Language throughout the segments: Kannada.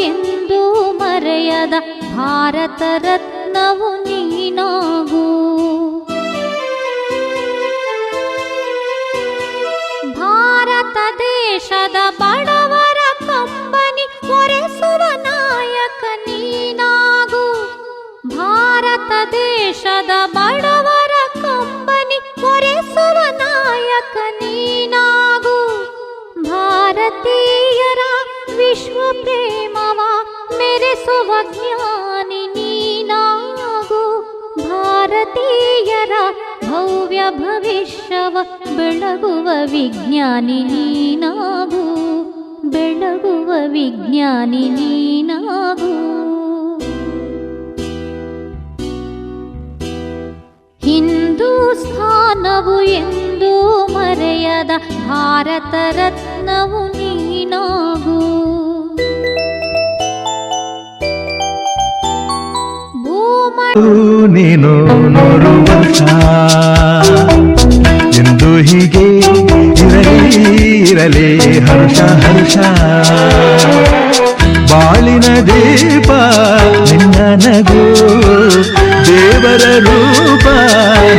ಎಂದು ಮರೆಯದ ಭಾರತ ರತ್ನವು ನೀನಾಗು. ಭಾರತ ದೇಶದ ಬಡವರ ಕಂಬನಿ ಒರೆಸುವ ನಾಯಕ ನೀನಾಗು. ಭಾರತ ದೇಶದ ಬಡವರ ಕಂಬನಿ ಒರೆಸುವ ನಾಯಕ ನೀನಾಗು. ಭಾರತೀಯರ ವಿಶ್ವ ಪ್ರೇಮವ ಮೆರೆಸುವ ಜ್ಞಾನಿ ನೀನಾಗು. ಭಾರತೀಯರ ಭವ್ಯ ಭವಿಷ್ಯವ ಬೆಳಗುವ ವಿಜ್ಞಾನಿ ನೀನಾಗು. ಬೆಳಗುವ ವಿಜ್ಞಾನಿ ನೀನಾಗು. ಹಿಂದೂಸ್ಥಾನವು ಎಂದು ಮರೆಯದ ಭಾರತ ರತ್ನವು ನೀನಾಗು. ನೀನು 100 ವರ್ಷ ಎಂದು ಹೀಗೆ ಇರಲಿ ಹರ್ಷ ಹರ್ಷ. ಬಾಳಿನ ದೀಪ ನಿನ್ನ ನಗು, ದೇವರ ರೂಪ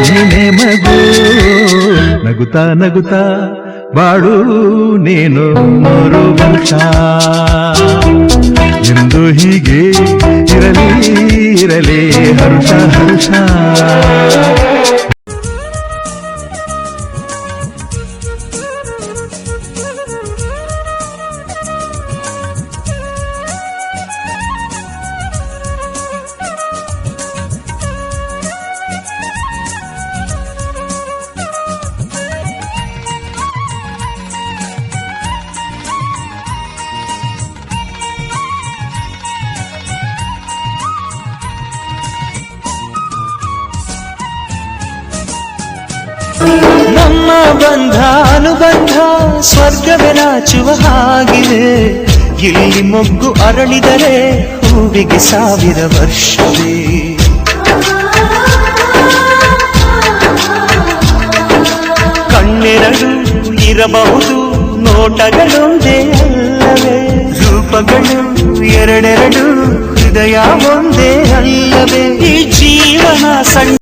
ನಿನೆ ಮಗು. ನಗುತ್ತಾ ನಗುತ್ತಾ ಬಾಳು ನೀನು 100 ವರ್ಷ ಎಂದು ಹೀಗೆ ಇರಲಿ ಹರ್ಷ ಹರ್ಷ. ನಮ್ಮ ಬಂಧ ಅನುಬಂಧ ಸ್ವರ್ಗವೇ ನಾಚುವ ಹಾಗಿದೆ. ಇಲ್ಲಿ ಮೊಗ್ಗು ಅರಳಿದರೆ ಹೂವಿಗೆ 1000 ವರ್ಷವೇ. ಕಣ್ಣೆರಡು ಇರಬಹುದು, ನೋಟಗಳೊಂದೇ ಅಲ್ಲವೇ. ರೂಪಗಳು ಎರಡೆರಡು, ಹೃದಯ ಒಂದೇ ಅಲ್ಲವೇ. ಈ ಜೀವನ ಸಣ್ಣ